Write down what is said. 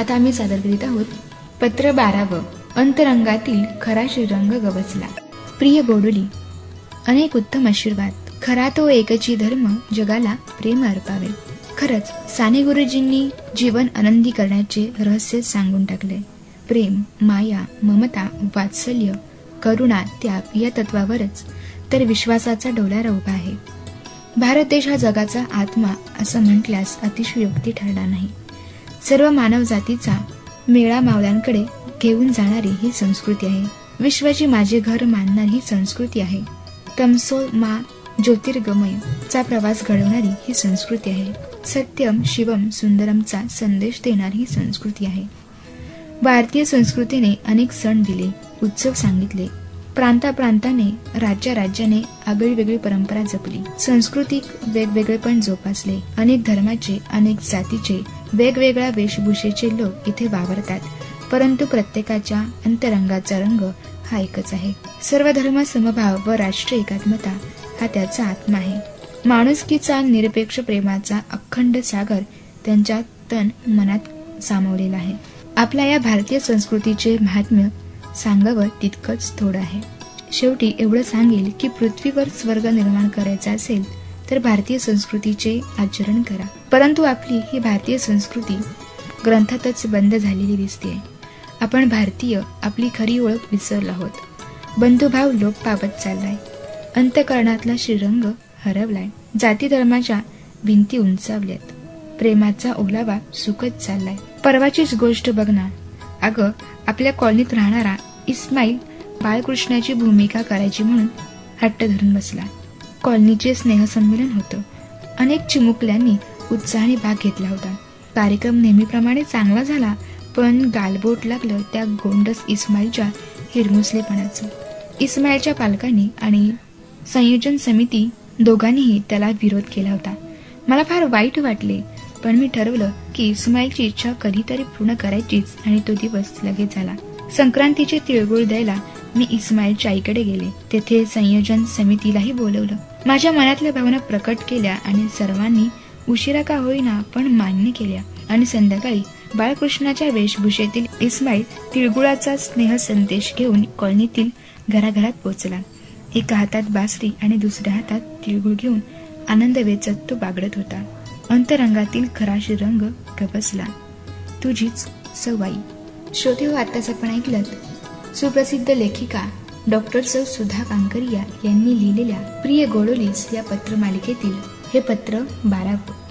आता आम्ही सादर करीत आहोत पत्र 12. अंतरंगातील खरा श्रीरंग गवसला. प्रिय गोडोली, अनेक उत्तम आशीर्वाद. खरा तो एकची धर्म, जगाला प्रेम अर्पावे. खरंच साने गुरुजींनी जीवन आनंदी करण्याचे रहस्य सांगून टाकले. प्रेम, माया, ममता, वात्सल्य, करुणा, त्याग या तत्वावरच तर विश्वासाचा डोलारा उभा आहे. भारत देश हा जगाचा आत्मा असं म्हटल्यास अतिशयोक्ती ठरणार नाही. सर्व मानव जातीचा मेळा मावळ्यांकडे घेऊन जाणारी ही संस्कृती आहे. विश्वाची माझे घर मानणारी ही संस्कृती आहे. तमसो मा ज्योतिर्गमय चा प्रवास घडवणारी ही संस्कृती आहे. सत्यम शिवम सुंदरमचा संदेश देणारी ही संस्कृती आहे. भारतीय संस्कृतीने अनेक सण दिले, उत्सव सांगितले. प्रांताप्रांताने, राज्याने आगळीवेगळी परंपरा जपली. सांस्कृतिक वेगवेगळेपण जोपासले. अनेक धर्माचे, अनेक जातीचे, वेगवेगळ्या वेशभूषेचे लोक इथे वावरतात. परंतु प्रत्येकाच्या अंतरंगाचा रंग हा एकच आहे. सर्व धर्म समभाव व राष्ट्रीय एकात्मता हा त्याचा आत्मा आहे. माणुसकीचा, निरपेक्ष प्रेमाचा अखंड सागर त्यांच्या तन मनात सामावलेला आहे. आपल्या या भारतीय संस्कृतीचे महात्म्य सांगावं तितकंच थोडं आहे. शेवटी एवढं सांगेल की पृथ्वीवर स्वर्ग निर्माण करायचा असेल तर भारतीय संस्कृतीचे आचरण करा. परंतु आपली ही भारतीय संस्कृती ग्रंथातच बंद झालेली दिसते. आपण भारतीय आपली खरी ओळख विसरलो आहोत. बंधुभाव लोप पावत चाललाय. अंतःकरणातला श्रीरंग हरवलाय. जाती धर्माच्या भिंती उंचावल्यात. प्रेमाचा ओलावा सुकत चाललाय. परवाचीच गोष्ट बघ ना. अगं, आपल्या कॉलनीत राहणारा इस्माईल बाळकृष्णाची भूमिका करायची म्हणून हट्ट धरून बसला. कॉलनीचे स्नेहसंमेलन होतं. अनेक चिमुकल्यांनी उत्साहाने भाग घेतला होता. कार्यक्रम नेहमीप्रमाणे चांगला झाला, पण गालबोट लागलं त्या गोंडस इस्माईलच्या हिरमुसलेपणाचं. इस्माईलच्या पालकांनी आणि संयोजन समिती दोघांनीही त्याला विरोध केला होता. मला फार वाईट वाटले, पण मी ठरवलं की इस्माईलची इच्छा कधीतरी पूर्ण करायचीच आणि तो दिवस लगेच आला. संक्रांतीचे तिळगुळ द्यायला मी इस्माईलच्या आईकडे गेले. तेथे संयोजन समितीलाही बोलवलं. माझ्या मनातल्या भावना प्रकट केल्या आणि सर्वांनी उशिरा का होईना पण मान्य केल्या. आणि संध्याकाळी बाळकृष्णाच्या वेशभूषेतील इस्माईल तिळगुळाचा स्नेह संदेश घेऊन कॉलनीतील घराघरात पोहोचला. एका हातात बासरी आणि दुसऱ्या हातात तिळगुळ घेऊन आनंद वेचत तो बागडत होता. अंतरंगातील खरा श्रीरंग गवसला. तुझीच सवाई. श्रोते हो, आत्ताच आपण ऐकलत सुप्रसिद्ध लेखिका डॉक्टर सौ सुधा कांकरिया यांनी लिहिलेल्या प्रिय गोडोलीस या पत्रमालिकेतील हे पत्र 12.